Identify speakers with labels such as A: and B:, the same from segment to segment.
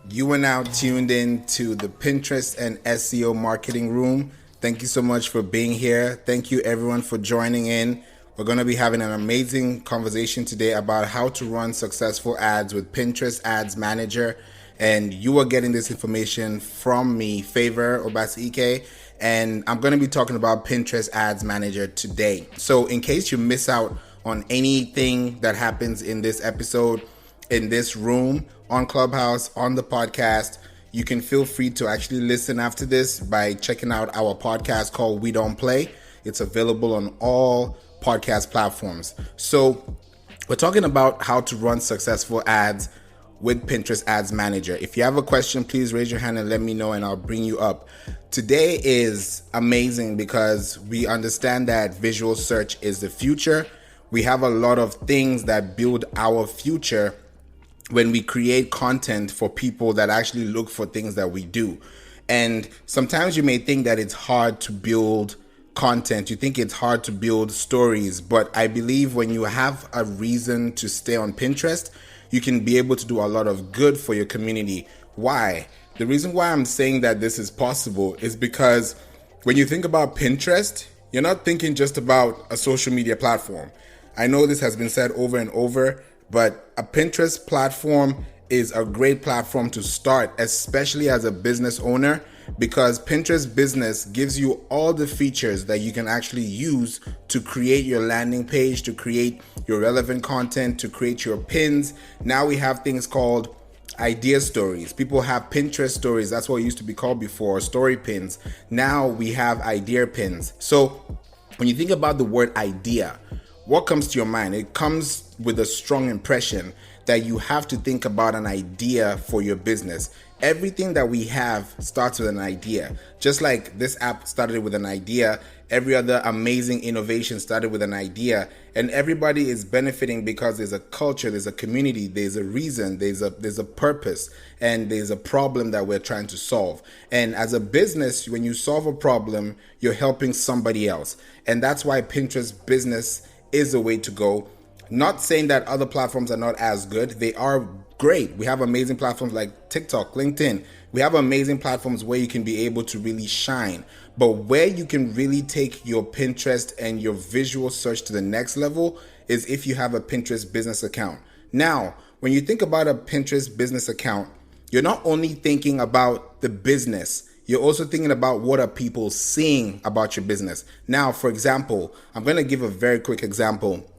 A: You are now tuned in to the Pinterest and SEO marketing room. Thank you so much for being here. Thank you everyone for joining in. We're going to be having an amazing conversation today about how to run successful ads with Pinterest Ads Manager. And you are getting this information from me, Favor Obasike, and I'm going to be talking about Pinterest Ads Manager today. So in case you miss out on anything that happens in this episode, in this room, on Clubhouse, on the podcast, you can feel free to actually listen after this by checking out our podcast called We Don't Play. It's available on all podcast platforms. So we're talking about how to run successful ads with Pinterest Ads Manager. If you have a question, please raise your hand and let me know and I'll bring you up. Today is amazing because we understand that visual search is the future. We have a lot of things that build our future when we create content for people that actually look for things that we do. And sometimes you may think that it's hard to build content. You think it's hard to build stories, but I believe when you have a reason to stay on Pinterest, you can be able to do a lot of good for your community. Why? The reason why I'm saying that this is possible is because when you think about Pinterest, you're not thinking just about a social media platform. I know this has been said over and over, but a Pinterest platform is a great platform to start, especially as a business owner, because Pinterest Business gives you all the features that you can actually use to create your landing page, to create your relevant content, to create your pins. Now we have things called idea stories. People have Pinterest stories. That's what it used to be called before, story pins. Now we have idea pins. So when you think about the word idea, what comes to your mind? It comes with a strong impression that you have to think about an idea for your business. Everything that we have starts with an idea. Just like this app started with an idea, every other amazing innovation started with an idea, and everybody is benefiting because there's a culture, there's a community, there's a reason, there's a purpose, and there's a problem that we're trying to solve. And as a business, when you solve a problem, you're helping somebody else. And that's why Pinterest Business is the way to go. Not saying that other platforms are not as good. They are great. We have amazing platforms like TikTok, LinkedIn. We have amazing platforms where you can be able to really shine. But where you can really take your Pinterest and your visual search to the next level is if you have a Pinterest business account. Now, when you think about a Pinterest business account, you're not only thinking about the business, you're also thinking about what are people seeing about your business. Now, for example, I'm going to give a very quick example.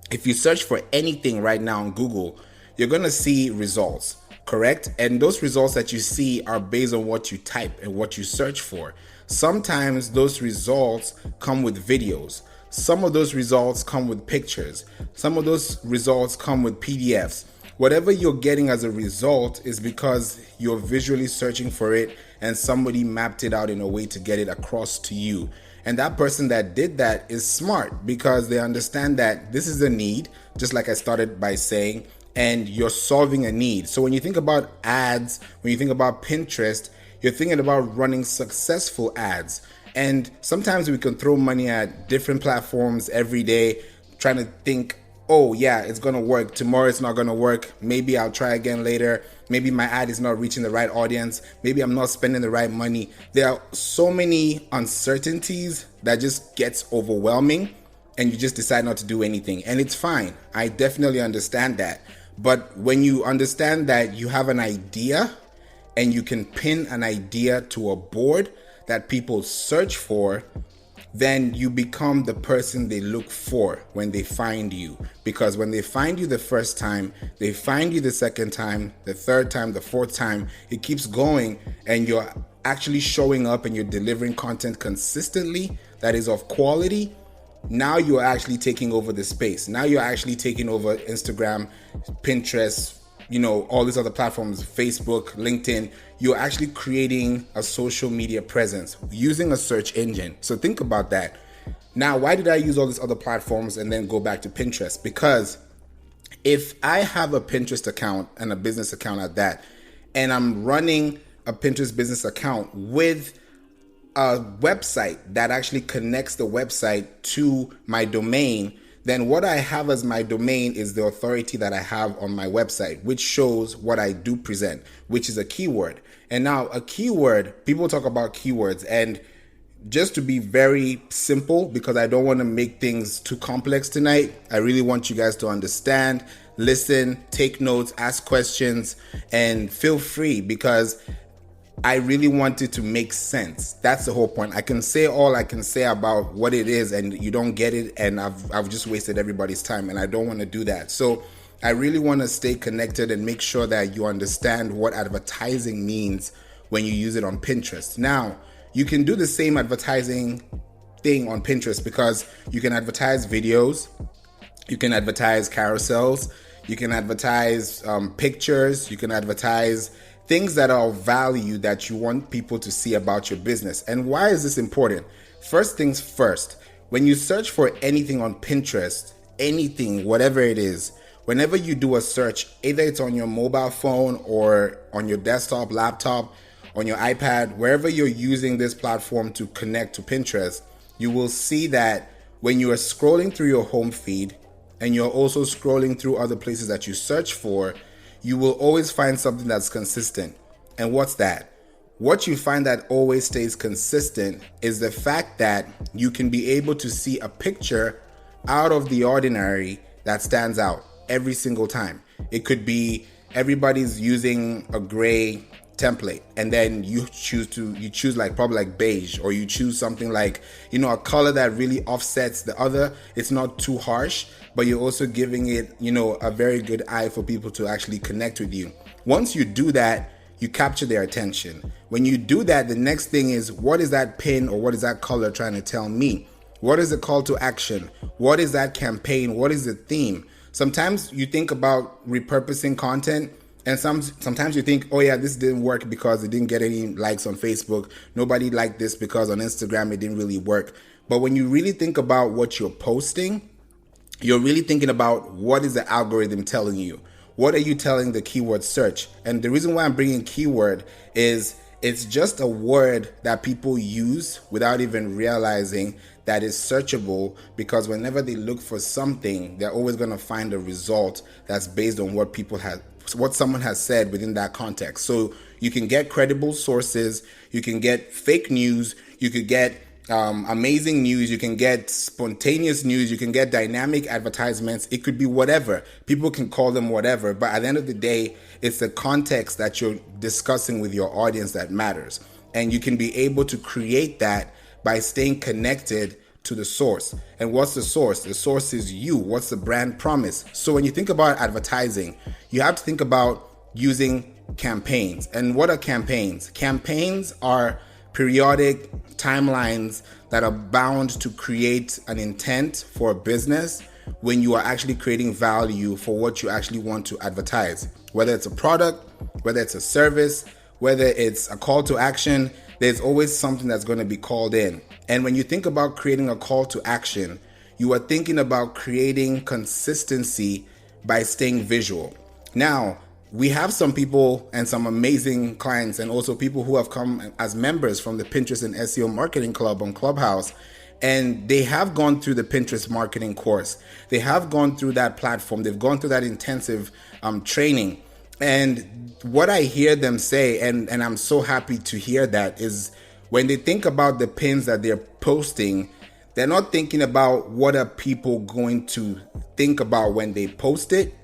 A: If you search for anything right now on Google, you're going to see results, correct? And those results that you see are based on what you type and what you search for. Sometimes those results come with videos. Some of those results come with pictures. Some of those results come with PDFs. Whatever you're getting as a result is because you're visually searching for it and somebody mapped it out in a way to get it across to you. And that person that did that is smart because they understand that this is a need, just like I started by saying, and you're solving a need. So when you think about ads, when you think about Pinterest, you're thinking about running successful ads. And sometimes we can throw money at different platforms every day, trying to think, oh yeah, it's going to work. Tomorrow it's not going to work. Maybe I'll try again later. Maybe my ad is not reaching the right audience. Maybe I'm not spending the right money. There are so many uncertainties that just gets overwhelming and you just decide not to do anything. And it's fine. I definitely understand that. But when you understand that you have an idea and you can pin an idea to a board that people search for, then you become the person they look for when they find you. Because when they find you the first time, they find you the second time, the third time, the fourth time, it keeps going and you're actually showing up and you're delivering content consistently that is of quality. Now you're actually taking over the space. Now you're actually taking over Instagram, Pinterest, all these other platforms, Facebook, LinkedIn. You're actually creating a social media presence using a search engine. So think about that. Now, why did I use all these other platforms and then go back to Pinterest? Because if I have a Pinterest account and a business account at that, and I'm running a Pinterest business account with a website that actually connects the website to my domain, then what I have as my domain is the authority that I have on my website, which shows what I do present, which is a keyword. And now a keyword, people talk about keywords, and just to be very simple, because I don't want to make things too complex tonight, I really want you guys to understand, listen, take notes, ask questions, and feel free, because I really want it to make sense. That's the whole point. I can say all I can say about what it is and you don't get it, and I've just wasted everybody's time, and I don't want to do that. So I really want to stay connected and make sure that you understand what advertising means when you use it on Pinterest. Now, you can do the same advertising thing on Pinterest, because you can advertise videos, you can advertise carousels, you can advertise pictures, you can advertise things that are of value that you want people to see about your business. And why is this important? First things first, when you search for anything on Pinterest, anything, whatever it is, whenever you do a search, either it's on your mobile phone or on your desktop, laptop, on your iPad, wherever you're using this platform to connect to Pinterest, you will see that when you are scrolling through your home feed and you're also scrolling through other places that you search for, you will always find something that's consistent. And what's that? What you find that always stays consistent is the fact that you can be able to see a picture out of the ordinary that stands out every single time. It could be everybody's using a gray template, and then you choose like probably like beige, or you choose something like, a color that really offsets the other. It's not too harsh, but you're also giving it, a very good eye for people to actually connect with you. Once you do that, you capture their attention. When you do that, the next thing is, what is that pin or what is that color trying to tell me? What is the call to action? What is that campaign? What is the theme? Sometimes you think about repurposing content, and sometimes you think, oh yeah, this didn't work because it didn't get any likes on Facebook. Nobody liked this because on Instagram it didn't really work. But when you really think about what you're posting, you're really thinking about, what is the algorithm telling you? What are you telling the keyword search? And the reason why I'm bringing keyword is it's just a word that people use without even realizing that is searchable, because whenever they look for something, they're always going to find a result that's based on what someone has said within that context. So you can get credible sources, you can get fake news, you could get amazing news, you can get spontaneous news, you can get dynamic advertisements. It could be whatever. People can call them whatever, but at the end of the day, it's the context that you're discussing with your audience that matters. And you can be able to create that by staying connected to the source. And what's the source? The source is you. What's the brand promise? So when you think about advertising, you have to think about using campaigns. And what are campaigns? Campaigns are periodic timelines that are bound to create an intent for a business when you are actually creating value for what you actually want to advertise. Whether it's a product, whether it's a service, whether it's a call to action, there's always something that's going to be called in. And when you think about creating a call to action, you are thinking about creating consistency by staying visual. Now, we have some people and some amazing clients, and also people who have come as members from the Pinterest and SEO Marketing Club on Clubhouse, and they have gone through the Pinterest marketing course. They have gone through that platform. They've gone through that intensive training. And what I hear them say, and I'm so happy to hear that, is when they think about the pins that they're posting, they're not thinking about what are people going to think about when they post it.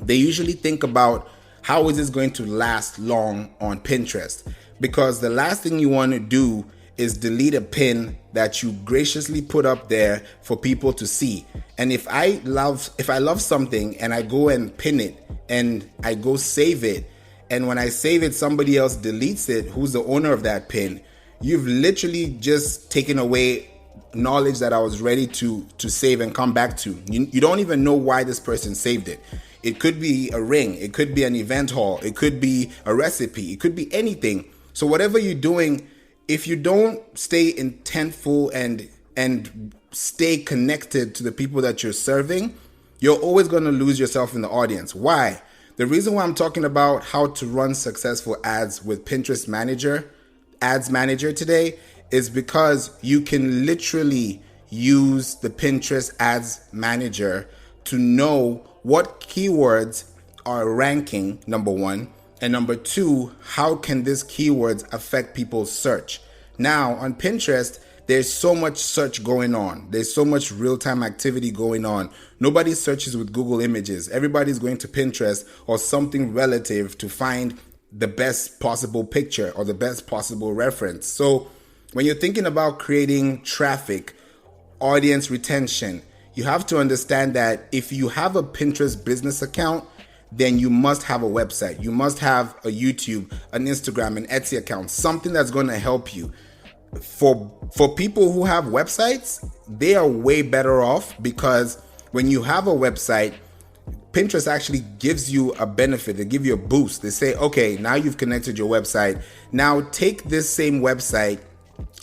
A: They usually think about, how is this going to last long on Pinterest? Because the last thing you want to do is delete a pin that you graciously put up there for people to see. And if I love something and I go and pin it and I go save it, and when I save it, somebody else deletes it, who's the owner of that pin, you've literally just taken away knowledge that I was ready to save and come back to. You don't even know why this person saved it. It could be a ring, it could be an event haul, it could be a recipe, it could be anything. So whatever you're doing, if you don't stay intentful and stay connected to the people that you're serving, you're always going to lose yourself in the audience. Why? The reason why I'm talking about how to run successful ads with Pinterest Ads Manager today is because you can literally use the Pinterest Ads Manager to know what keywords are ranking, number one, and number two, how can these keywords affect people's search? Now, on Pinterest, there's so much search going on. There's so much real-time activity going on. Nobody searches with Google Images. Everybody's going to Pinterest or something relative to find the best possible picture or the best possible reference. So when you're thinking about creating traffic, audience retention, you have to understand that if you have a Pinterest business account, then you must have a website. You must have a YouTube, an Instagram, an Etsy account, something that's going to help you. For people who have websites, they are way better off because when you have a website, Pinterest actually gives you a benefit. They give you a boost. They say, okay, now you've connected your website. Now take this same website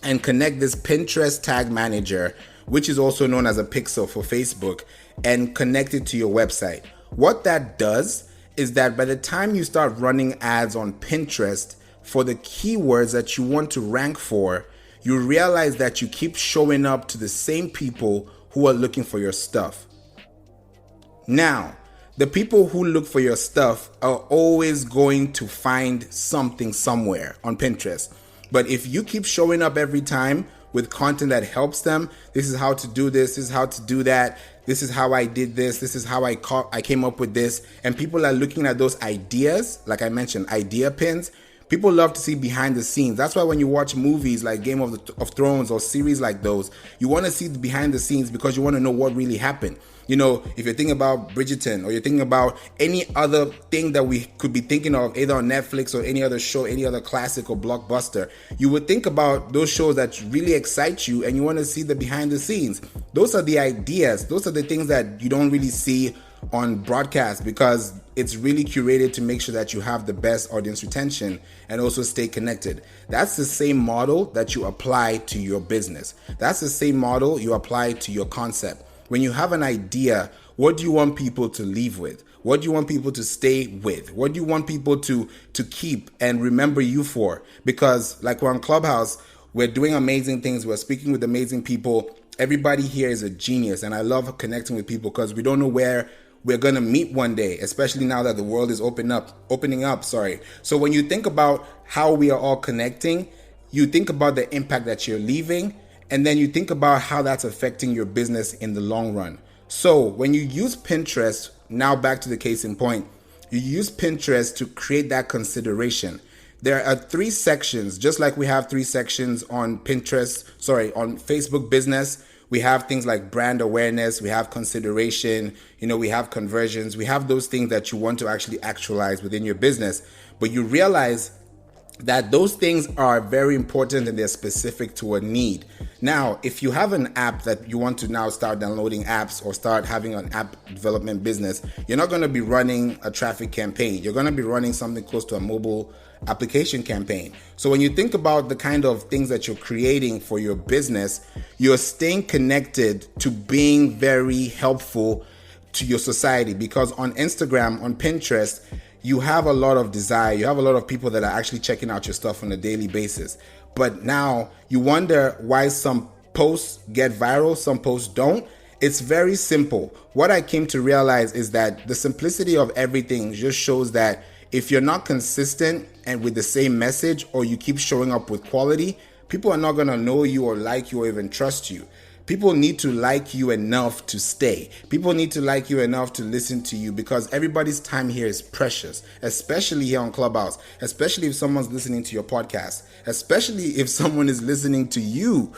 A: and connect this Pinterest Tag Manager, which is also known as a pixel for Facebook, and connect it to your website. What that does is that by the time you start running ads on Pinterest for the keywords that you want to rank for, you realize that you keep showing up to the same people who are looking for your stuff. Now, the people who look for your stuff are always going to find something somewhere on Pinterest. But if you keep showing up every time with content that helps them, this is how to do this is how to do that, this is how I did this is how I came up with this, and people are looking at those ideas, like I mentioned, idea pins. People love to see behind the scenes. That's why when you watch movies like Game of Thrones or series like those, you want to see the behind the scenes because you want to know what really happened. You know, if you're thinking about Bridgerton or you're thinking about any other thing that we could be thinking of, either on Netflix or any other show, any other classic or blockbuster, you would think about those shows that really excite you and you want to see the behind the scenes. Those are the ideas. Those are the things that you don't really see on broadcast because it's really curated to make sure that you have the best audience retention and also stay connected. That's the same model that you apply to your business. That's the same model you apply to your concept. When you have an idea, what do you want people to leave with? What do you want people to stay with? What do you want people to keep and remember you for? Because like we're on Clubhouse, we're doing amazing things. We're speaking with amazing people. Everybody here is a genius. And I love connecting with people because we don't know where we're going to meet one day, especially now that the world is opening up. So when you think about how we are all connecting, you think about the impact that you're leaving, and then you think about how that's affecting your business in the long run. So when you use Pinterest, now back to the case in point, you use Pinterest to create that consideration. There are 3 sections, just like we have 3 sections on on Facebook business. We have things like brand awareness, we have consideration, we have conversions, we have those things that you want to actually actualize within your business. But you realize that those things are very important and they're specific to a need. Now, if you have an app that you want to now start downloading apps or start having an app development business, you're not going to be running a traffic campaign. You're going to be running something close to a mobile application campaign. So when you think about the kind of things that you're creating for your business, you're staying connected to being very helpful to your society, because on Instagram, on Pinterest, you have a lot of desire. You have a lot of people that are actually checking out your stuff on a daily basis. But now you wonder why some posts get viral, some posts don't. It's very simple. What I came to realize is that the simplicity of everything just shows that if you're not consistent and with the same message, or you keep showing up with quality, people are not going to know you or like you or even trust you. People need to like you enough to stay. People need to like you enough to listen to you, because everybody's time here is precious, especially here on Clubhouse, especially if someone's listening to your podcast, especially if someone is listening to you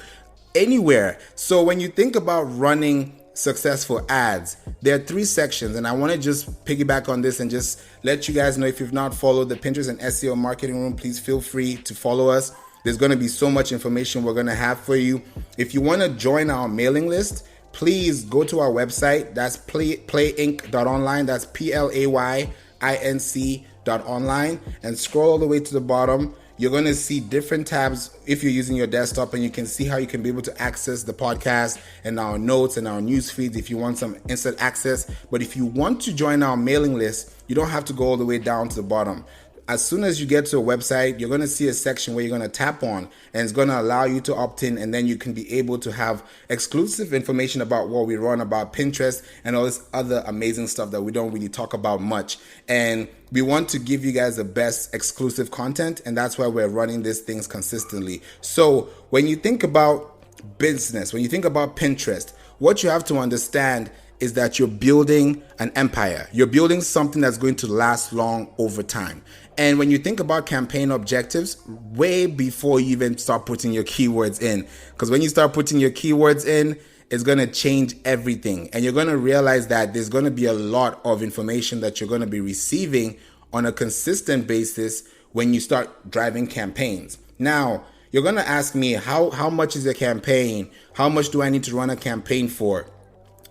A: anywhere. So when you think about running successful ads, there are 3 sections, and I want to just piggyback on this and just let you guys know, if you've not followed the Pinterest and SEO marketing room, please feel free to follow us. There's going to be so much information we're going to have for you. If you want to join our mailing list, please go to our website. That's playinc.online. That's PLAYINC.online, and scroll all the way to the bottom. You're going to see different tabs if you're using your desktop, and you can see how you can be able to access the podcast and our notes and our news feeds if you want some instant access. But if you want to join our mailing list, you don't have to go all the way down to the bottom. as soon as you get to a website, you're going to see a section where you're going to tap on, and it's going to allow you to opt in, and then you can be able to have exclusive information about what we run, about Pinterest and all this other amazing stuff that we don't really talk about much. And we want to give you guys the best exclusive content, and that's why we're running these things consistently. So when you think about business, when you think about Pinterest, what you have to understand is that you're building an empire. You're building something that's going to last long over time. And when you think about campaign objectives, way before you even start putting your keywords in, because when you start putting your keywords in, it's going to change everything. And you're going to realize that there's going to be a lot of information that you're going to be receiving on a consistent basis when you start driving campaigns. Now, you're going to ask me, how much is a campaign? How much do I need to run a campaign for?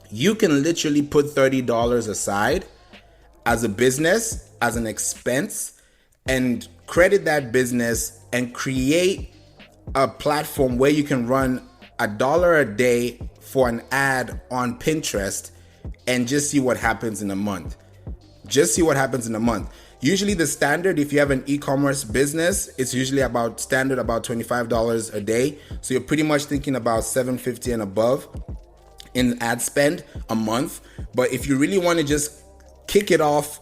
A: You can literally put $30 aside as a business, as an expense, and credit that business and create a platform where you can run $1 a day for an ad on Pinterest and just see what happens in a month. Just see what happens in a month. Usually the standard, if you have an e-commerce business, it's usually about $25 a day. So you're pretty much thinking about $750 and above in ad spend a month. But if you really want to just kick it off,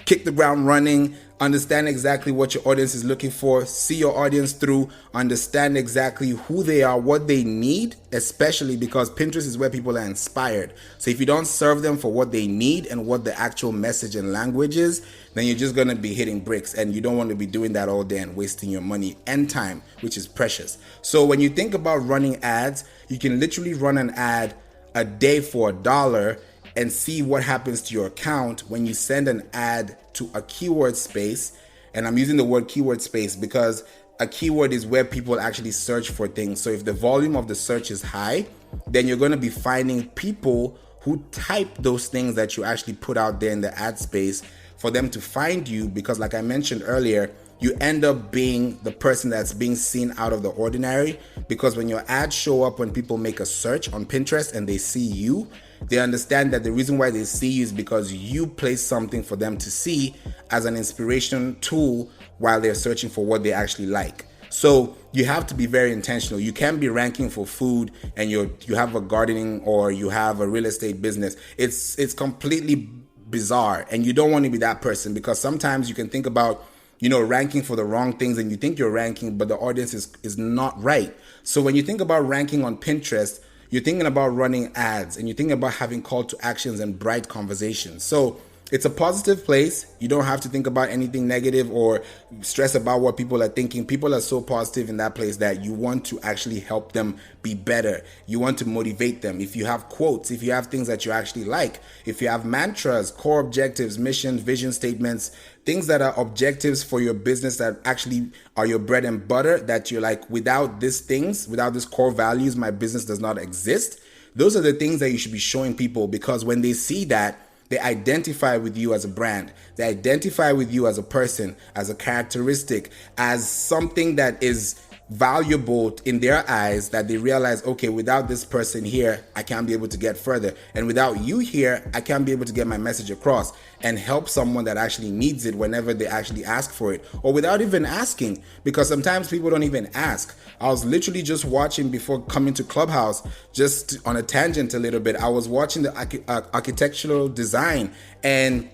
A: kick the ground running, understand exactly what your audience is looking for, see your audience through, understand exactly who they are, what they need, especially because Pinterest is where people are inspired. So if you don't serve them for what they need and what the actual message and language is, then you're just going to be hitting bricks, and you don't want to be doing that all day and wasting your money and time, which is precious. So when you think about running ads, you can literally run an ad a day for $1 and see what happens to your account when you send an ad to a keyword space. And I'm using the word keyword space because a keyword is where people actually search for things. So if the volume of the search is high, then you're going to be finding people who type those things that you actually put out there in the ad space for them to find you, because like I mentioned earlier, you end up being the person that's being seen out of the ordinary, because when your ads show up, when people make a search on Pinterest and they see you, they understand that the reason why they see you is because you place something for them to see as an inspiration tool while they're searching for what they actually like. So you have to be very intentional. You can't be ranking for food and you have a gardening or you have a real estate business. It's completely bizarre, and you don't want to be that person, because sometimes you can think about ranking for the wrong things and you think you're ranking, but the audience is not right. So when you think about ranking on Pinterest, you're thinking about running ads and you're thinking about having call to actions and bright conversations. So it's a positive place. You don't have to think about anything negative or stress about what people are thinking. People are so positive in that place that you want to actually help them be better. You want to motivate them. If you have quotes, if you have things that you actually like, if you have mantras, core objectives, missions, vision statements, things that are objectives for your business that actually are your bread and butter, that you're like, without these things, without these core values, my business does not exist. Those are the things that you should be showing people, because when they see that, they identify with you as a brand. They identify with you as a person, as a characteristic, as something that is valuable in their eyes, that they realize, okay, without this person here, I can't be able to get further. And without you here, I can't be able to get my message across and help someone that actually needs it whenever they actually ask for it, or without even asking, because sometimes people don't even ask. I was literally just watching before coming to Clubhouse, just on a tangent a little bit. I was watching the architectural design, and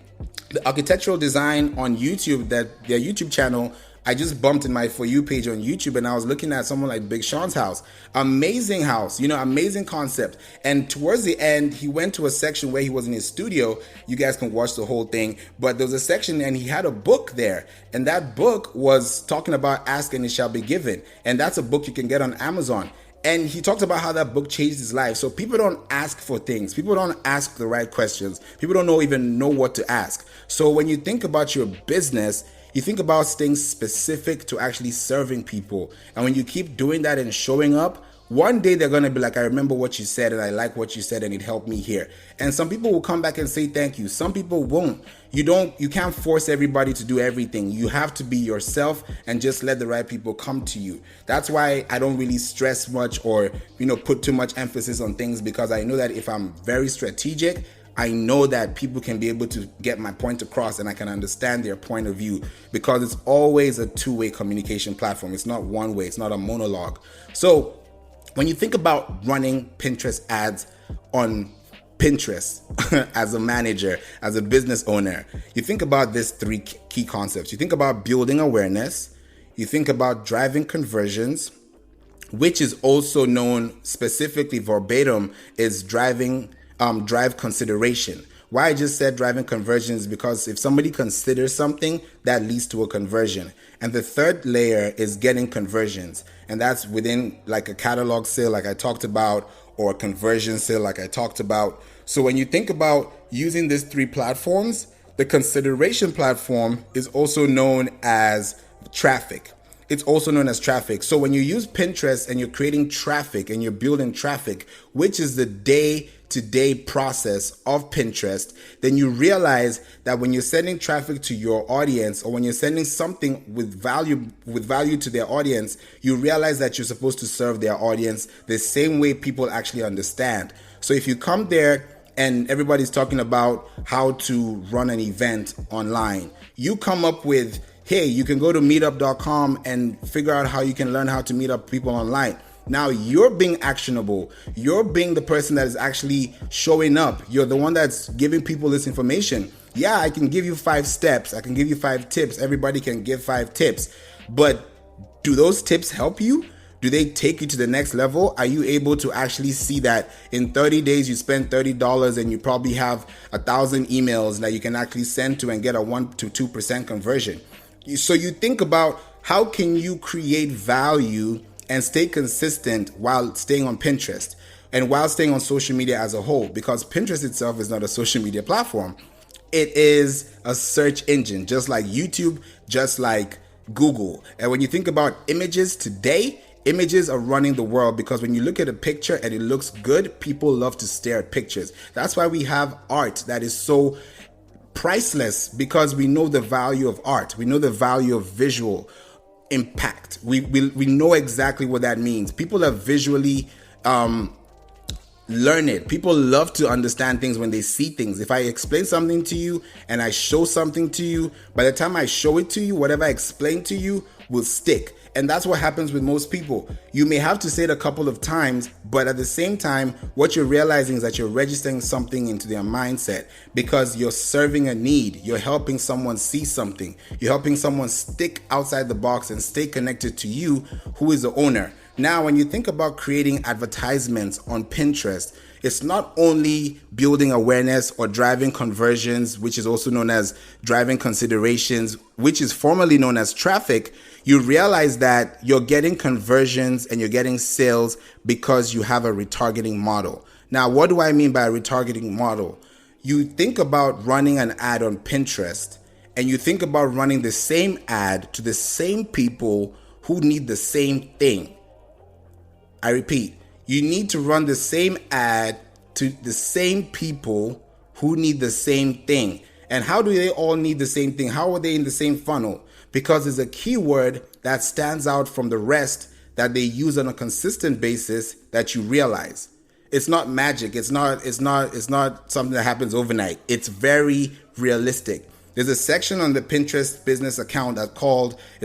A: the architectural design on YouTube, that their YouTube channel, I just bumped in my For You page on YouTube, and I was looking at someone like Big Sean's house. Amazing house, amazing concept. And towards the end, he went to a section where he was in his studio. You guys can watch the whole thing. But there was a section and he had a book there. And that book was talking about ask and it shall be given. And that's a book you can get on Amazon. And he talked about how that book changed his life. So people don't ask for things. People don't ask the right questions. People don't even know what to ask. So when you think about your business, you think about things specific to actually serving people. And when you keep doing that and showing up, one day they're going to be like, I remember what you said and I like what you said and it helped me here. And some people will come back and say thank you. Some people won't. You can't force everybody to do everything. You have to be yourself and just let the right people come to you. That's why I don't really stress much or, put too much emphasis on things, because I know that if I'm very strategic, I know that people can be able to get my point across and I can understand their point of view, because it's always a two-way communication platform. It's not one way, it's not a monologue. So when you think about running Pinterest ads on Pinterest as a manager, as a business owner, you think about these three key concepts. You think about building awareness, you think about driving conversions, which is also known specifically verbatim is drive consideration. Why I just said driving conversions is because if somebody considers something, that leads to a conversion. And the third layer is getting conversions. And that's within like a catalog sale, like I talked about, or a conversion sale, like I talked about. So when you think about using these three platforms, the consideration platform is also known as traffic. It's also known as traffic. So when you use Pinterest and you're creating traffic and you're building traffic, which is the day-to-day process of Pinterest, then you realize that when you're sending traffic to your audience, or when you're sending something with value to their audience, you realize that you're supposed to serve their audience the same way people actually understand. So if you come there and everybody's talking about how to run an event online, you come up with, hey, you can go to meetup.com and figure out how you can learn how to meet up people online. Now you're being actionable. You're being the person that is actually showing up. You're the one that's giving people this information. Yeah, I can give you 5 steps. I can give you 5 tips. Everybody can give 5 tips. But do those tips help you? Do they take you to the next level? Are you able to actually see that in 30 days you spend $30 and you probably have 1,000 emails that you can actually send to and get a 1 to 2% conversion? So you think about how can you create value and stay consistent while staying on Pinterest and while staying on social media as a whole, because Pinterest itself is not a social media platform. It is a search engine, just like YouTube, just like Google. And when you think about images today, images are running the world, because when you look at a picture and it looks good, people love to stare at pictures. That's why we have art that is so priceless, because we know the value of art. We know the value of visual impact. We know exactly what that means. People are visually learned. People love to understand things when they see things. If I explain something to you and I show something to you, by the time I show it to you, whatever I explain to you will stick. And that's what happens with most people. You may have to say it a couple of times, but at the same time, what you're realizing is that you're registering something into their mindset, because you're serving a need. You're helping someone see something. You're helping someone stick outside the box and stay connected to you, who is the owner. Now, when you think about creating advertisements on Pinterest, it's not only building awareness or driving conversions, which is also known as driving considerations, which is formerly known as traffic. You realize that you're getting conversions and you're getting sales because you have a retargeting model. Now, what do I mean by a retargeting model? You think about running an ad on Pinterest and you think about running the same ad to the same people who need the same thing. I repeat, you need to run the same ad to the same people who need the same thing. And how do they all need the same thing? How are they in the same funnel? Because there's a keyword that stands out from the rest that they use on a consistent basis that you realize. It's not magic. It's not something that happens overnight. It's very realistic. There's a section on the Pinterest business account it's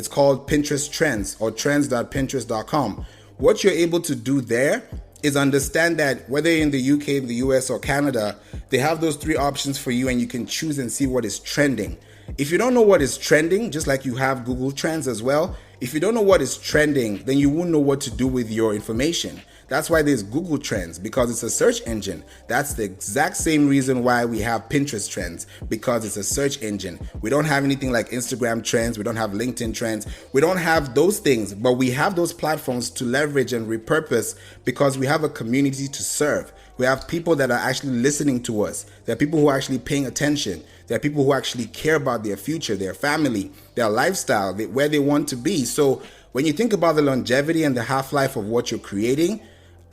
A: called Pinterest Trends, or trends.pinterest.com. What you're able to do there is understand that whether you're in the UK, the US, or Canada, they have those 3 options for you, and you can choose and see what is trending. If you don't know what is trending, just like you have Google Trends as well, if you don't know what is trending, then you won't know what to do with your information. That's why there's Google Trends, because it's a search engine. That's the exact same reason why we have Pinterest Trends, because it's a search engine. We don't have anything like Instagram Trends. We don't have LinkedIn Trends. We don't have those things, but we have those platforms to leverage and repurpose, because we have a community to serve. We have people that are actually listening to us. There are people who are actually paying attention. There are people who actually care about their future, their family, their lifestyle, where they want to be. So when you think about the longevity and the half-life of what you're creating,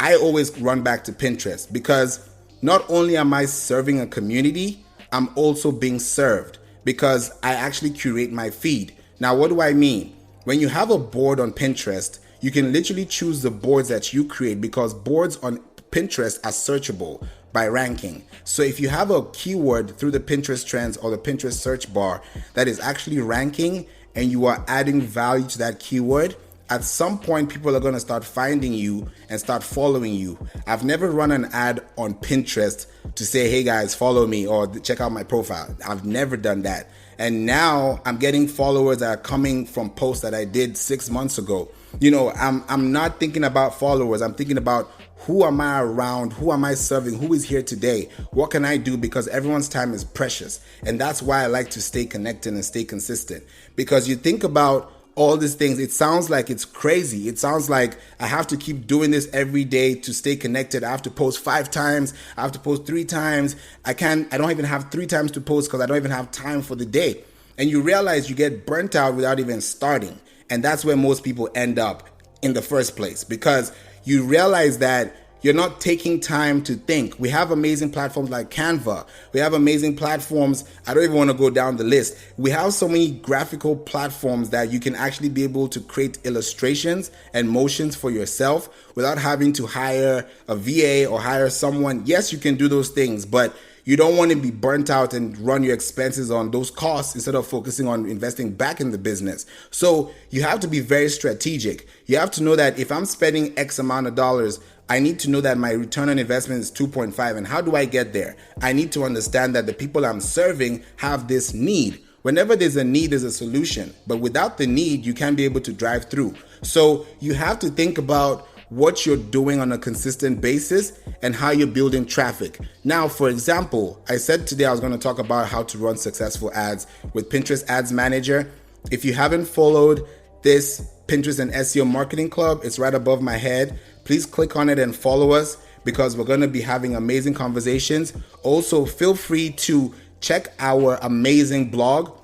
A: I always run back to Pinterest, because not only am I serving a community, I'm also being served, because I actually curate my feed. Now, what do I mean? When you have a board on Pinterest, you can literally choose the boards that you create, because boards on Pinterest are searchable. by ranking. So if you have a keyword through the Pinterest trends or the Pinterest search bar that is actually ranking and you are adding value to that keyword, at some point people are going to start finding you and start following you. I've never run an ad on Pinterest to say, hey guys, follow me or check out my profile. I've never done that. And now I'm getting followers that are coming from posts that I did 6 months ago. I'm not thinking about followers. I'm thinking about who am I around? Who am I serving? Who is here today? What can I do? Because everyone's time is precious. And that's why I like to stay connected and stay consistent. Because you think about all these things, it sounds like it's crazy. It sounds like I have to keep doing this every day to stay connected. I have to post 5 times. I have to post 3 times. I don't even have 3 times to post because I don't even have time for the day. And you realize you get burnt out without even starting. And that's where most people end up in the first place, because you realize that you're not taking time to think. We have amazing platforms like Canva. We have amazing platforms. I don't even want to go down the list. We have so many graphical platforms that you can actually be able to create illustrations and motions for yourself without having to hire a VA or hire someone. Yes, you can do those things, but you don't want to be burnt out and run your expenses on those costs instead of focusing on investing back in the business. So you have to be very strategic. You have to know that if I'm spending X amount of dollars, I need to know that my return on investment is 2.5. And how do I get there? I need to understand that the people I'm serving have this need. Whenever there's a need, there's a solution. But without the need, you can't be able to drive through. So you have to think about what you're doing on a consistent basis and how you're building traffic. Now, for example, I said today I was going to talk about how to run successful ads with Pinterest Ads Manager. If you haven't followed this Pinterest and SEO Marketing Club, it's right above my head. Please click on it and follow us, because we're going to be having amazing conversations. Also, feel free to check our amazing blog,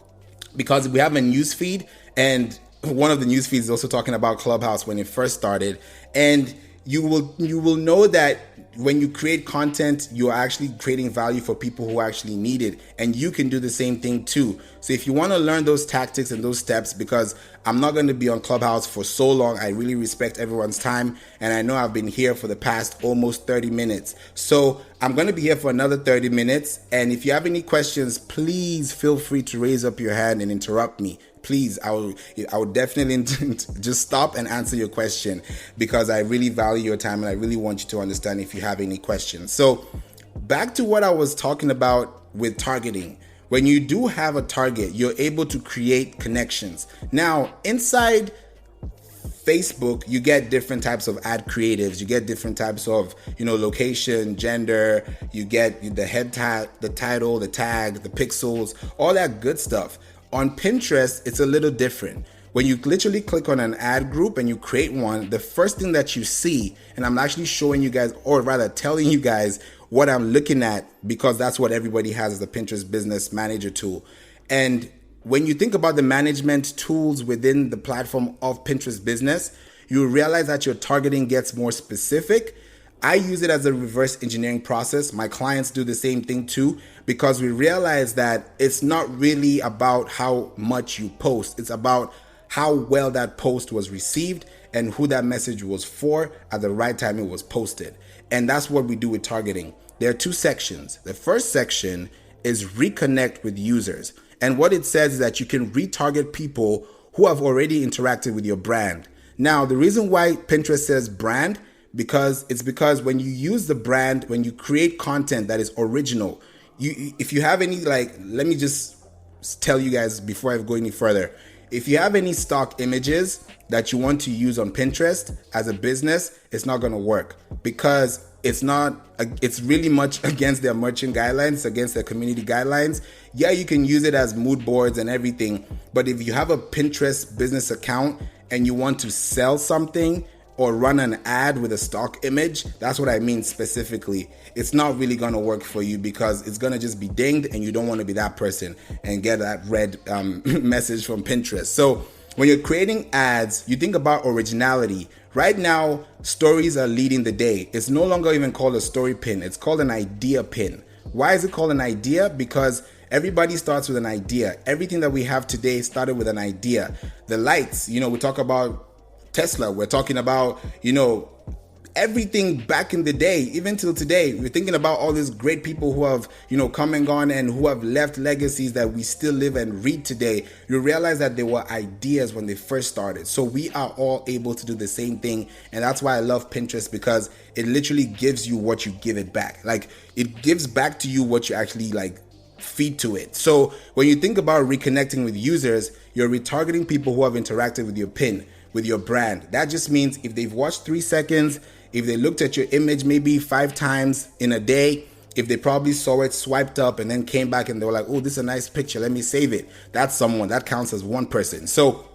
A: because we have a news feed, and one of the news feeds is also talking about Clubhouse when it first started. And you will know that when you create content, you are actually creating value for people who actually need it. And you can do the same thing too. So if you want to learn those tactics and those steps, because I'm not going to be on Clubhouse for so long, I really respect everyone's time. And I know I've been here for the past almost 30 minutes. So I'm going to be here for another 30 minutes. And if you have any questions, please feel free to raise up your hand and interrupt me. Please, I would definitely just stop and answer your question, because I really value your time and I really want you to understand if you have any questions. So back to what I was talking about with targeting. When you do have a target, you're able to create connections. Now, inside Facebook, you get different types of ad creatives. You get different types of, location, gender. You get the head tag, the title, the tag, the pixels, all that good stuff. On Pinterest, it's a little different. When you literally click on an ad group and you create one, the first thing that you see, and I'm actually showing you guys, or rather telling you guys what I'm looking at, because that's what everybody has as a Pinterest business manager tool. And when you think about the management tools within the platform of Pinterest business, you realize that your targeting gets more specific. I use it as a reverse engineering process. My clients do the same thing too, because we realize that it's not really about how much you post. It's about how well that post was received and who that message was for at the right time it was posted. And that's what we do with targeting. There are 2 sections. The first section is reconnect with users. And what it says is that you can retarget people who have already interacted with your brand. Now, the reason why Pinterest says brand, because when you use the brand, when you create content that is original, if you have any, let me just tell you guys before I go any further, if you have any stock images that you want to use on Pinterest as a business, it's not going to work, because it's really much against their merchant guidelines, against their community guidelines. Yeah, you can use it as mood boards and everything, but if you have a Pinterest business account and you want to sell something or run an ad with a stock image, that's what I mean specifically. It's not really going to work for you, because it's going to just be dinged, and you don't want to be that person and get that red message from Pinterest. So when you're creating ads, you think about originality. Right now, stories are leading the day. It's no longer even called a story pin. It's called an idea pin. Why is it called an idea? Because everybody starts with an idea. Everything that we have today started with an idea. The lights, we talk about Tesla. We're talking about, everything back in the day, even till today. We're thinking about all these great people who have, come and gone and who have left legacies that we still live and read today. You realize that there were ideas when they first started. So we are all able to do the same thing. And that's why I love Pinterest, because it literally gives you what you give it back. Like, it gives back to you what you actually feed to it. So when you think about reconnecting with users, you're retargeting people who have interacted with your pin, with your brand. That just means if they've watched 3 seconds, if they looked at your image maybe 5 times in a day, if they probably saw it, swiped up, and then came back and they were like, oh, this is a nice picture, let me save it. That's someone. That counts as one person. So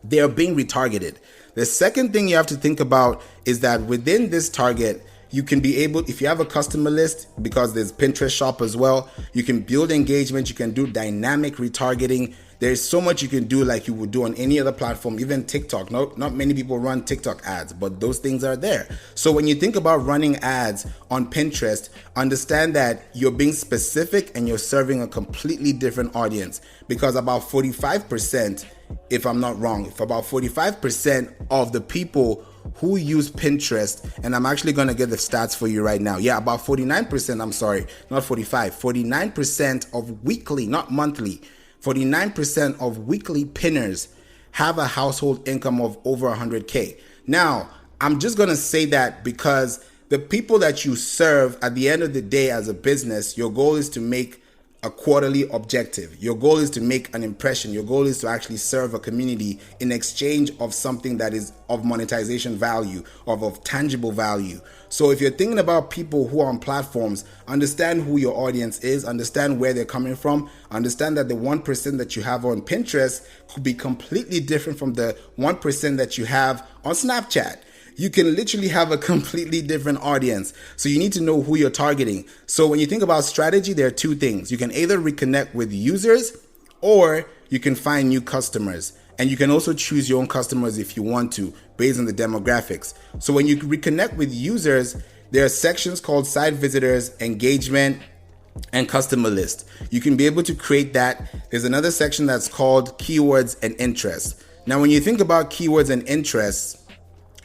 A: they are being retargeted. The second thing you have to think about is that within this target, you can be able, if you have a customer list, because there's Pinterest shop as well, you can build engagement, you can do dynamic retargeting. There's so much you can do like you would do on any other platform, even TikTok. Not many people run TikTok ads, but those things are there. So when you think about running ads on Pinterest, understand that you're being specific and you're serving a completely different audience, because about 45%, if I'm not wrong, if about 45% of the people who use Pinterest, and I'm actually going to get the stats for you right now. Yeah, about 49%, I'm sorry, not 45, 49% of weekly, not monthly, 49% of weekly pinners have a household income of over 100K. Now, I'm just going to say that because the people that you serve at the end of the day as a business, your goal is to make a quarterly objective. Your goal is to make an impression. Your goal is to actually serve a community in exchange of something that is of monetization value, of tangible value. So if you're thinking about people who are on platforms, understand who your audience is, understand where they're coming from, understand that the 1% that you have on Pinterest could be completely different from the 1% that you have on Snapchat. You can literally have a completely different audience. So you need to know who you're targeting. So when you think about strategy, there are 2 things. You can either reconnect with users or you can find new customers. And you can also choose your own customers if you want to, based on the demographics. So when you reconnect with users, there are sections called site visitors, engagement, and customer list. You can be able to create that. There's another section that's called keywords and interests. Now, when you think about keywords and interests,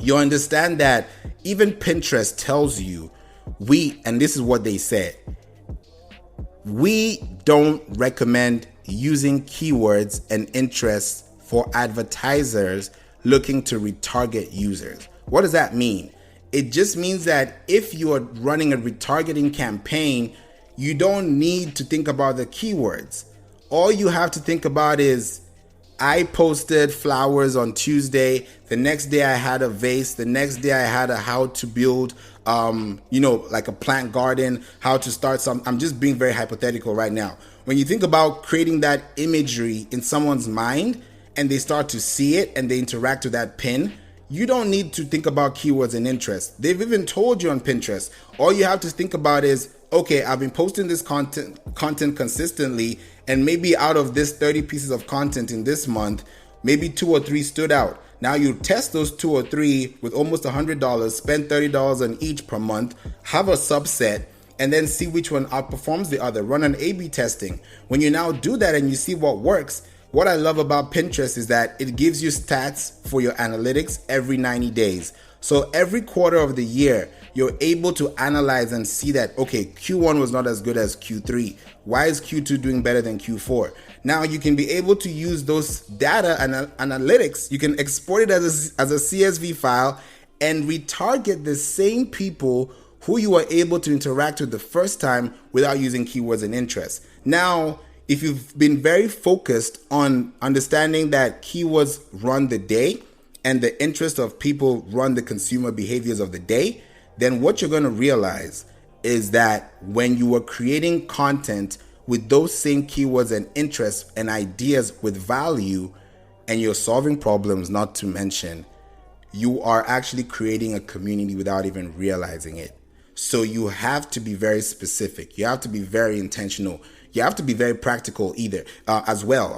A: you understand that even Pinterest tells you, and this is what they said, we don't recommend using keywords and interests for advertisers looking to retarget users. What does that mean? It just means that if you are running a retargeting campaign, you don't need to think about the keywords. All you have to think about is, I posted flowers on Tuesday. The next day I had a vase. The next day I had a how to build, like a plant garden, how to start some. I'm just being very hypothetical right now. When you think about creating that imagery in someone's mind and they start to see it and they interact with that pin, you don't need to think about keywords and interests. They've even told you on Pinterest. All you have to think about is, okay, I've been posting this content consistently, and maybe out of this 30 pieces of content in this month, maybe 2 or 3 stood out. Now you test those 2 or 3 with almost $100, spend $30 on each per month, have a subset, and then see which one outperforms the other. Run an A/B testing. When you now do that and you see what works, what I love about Pinterest is that it gives you stats for your analytics every 90 days. So every quarter of the year, you're able to analyze and see that, okay, Q1 was not as good as Q3. Why is Q2 doing better than Q4? Now you can be able to use those data and analytics. You can export it as a CSV file and retarget the same people who you were able to interact with the first time without using keywords and interests. Now, if you've been very focused on understanding that keywords run the day and the interest of people run the consumer behaviors of the day, then what you're going to realize is that when you are creating content with those same keywords and interests and ideas with value, and you're solving problems, not to mention, you are actually creating a community without even realizing it. So you have to be very specific. You have to be very intentional. You have to be very practical as well.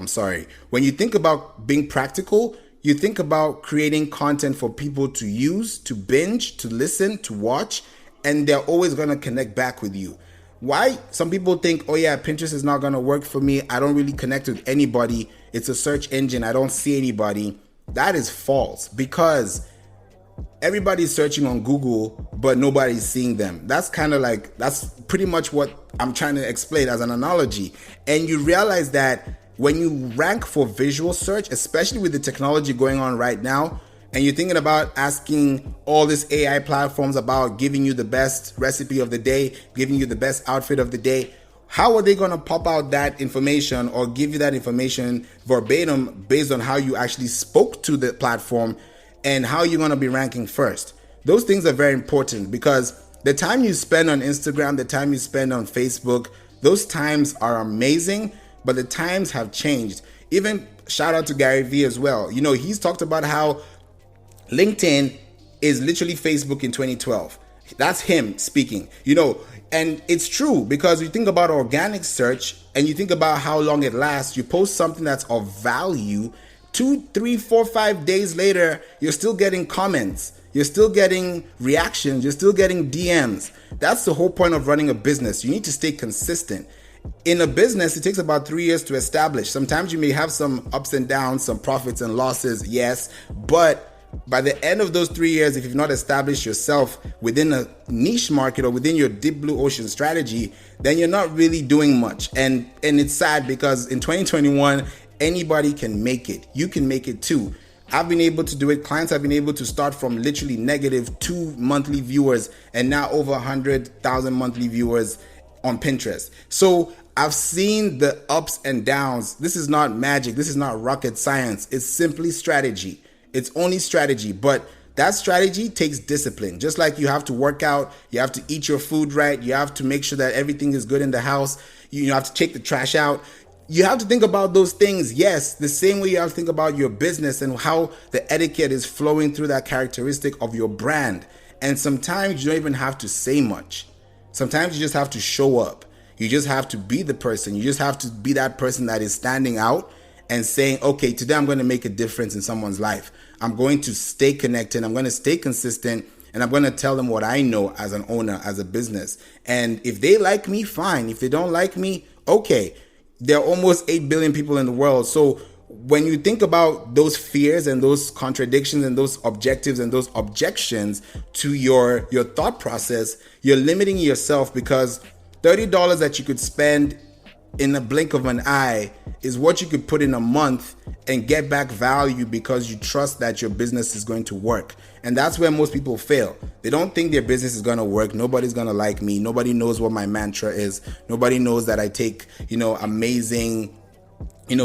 A: When you think about being practical, you think about creating content for people to use, to binge, to listen, to watch, and they're always going to connect back with you. Why? Some people think, oh yeah, Pinterest is not going to work for me. I don't really connect with anybody. It's a search engine. I don't see anybody. That is false, because everybody's searching on Google, but nobody's seeing them. That's pretty much what I'm trying to explain as an analogy. And you realize that when you rank for visual search, especially with the technology going on right now, and you're thinking about asking all these AI platforms about giving you the best recipe of the day, giving you the best outfit of the day, how are they going to pop out that information or give you that information verbatim based on how you actually spoke to the platform and how you're going to be ranking first? Those things are very important, because the time you spend on Instagram, the time you spend on Facebook, those times are amazing, but the times have changed. Even shout out to Gary Vee as well. He's talked about how LinkedIn is literally Facebook in 2012. That's him speaking, and it's true, because you think about organic search and you think about how long it lasts. You post something that's of value, 2, 3, 4, 5 days later, you're still getting comments, you're still getting reactions, you're still getting DMs. That's the whole point of running a business. You need to stay consistent. In a business, it takes about 3 years to establish. Sometimes you may have some ups and downs, some profits and losses, yes, but by the end of those 3 years, if you've not established yourself within a niche market or within your deep blue ocean strategy, then you're not really doing much. And it's sad, because in 2021, anybody can make it. You can make it too. I've been able to do it. Clients have been able to start from literally -2 monthly viewers and now over 100,000 monthly viewers on Pinterest. So I've seen the ups and downs. This is not magic. This is not rocket science. It's simply strategy. It's only strategy, but that strategy takes discipline. Just like you have to work out, you have to eat your food right, you have to make sure that everything is good in the house, you have to take the trash out. You have to think about those things, yes, the same way you have to think about your business and how the etiquette is flowing through that characteristic of your brand. And sometimes you don't even have to say much. Sometimes you just have to show up. You just have to be the person. You just have to be that person that is standing out and saying, okay, today I'm going to make a difference in someone's life. I'm going to stay connected. I'm going to stay consistent. And I'm going to tell them what I know as an owner, as a business. And if they like me, fine. If they don't like me, okay. There are almost 8 billion people in the world. So when you think about those fears and those contradictions and those objectives and those objections to your thought process, you're limiting yourself, because $30 that you could spend in a blink of an eye is what you could put in a month and get back value, because you trust that your business is going to work. And that's where most people fail. They don't think their business is going to work. Nobody's going to like me. Nobody knows what my mantra is. Nobody knows that I take, amazing,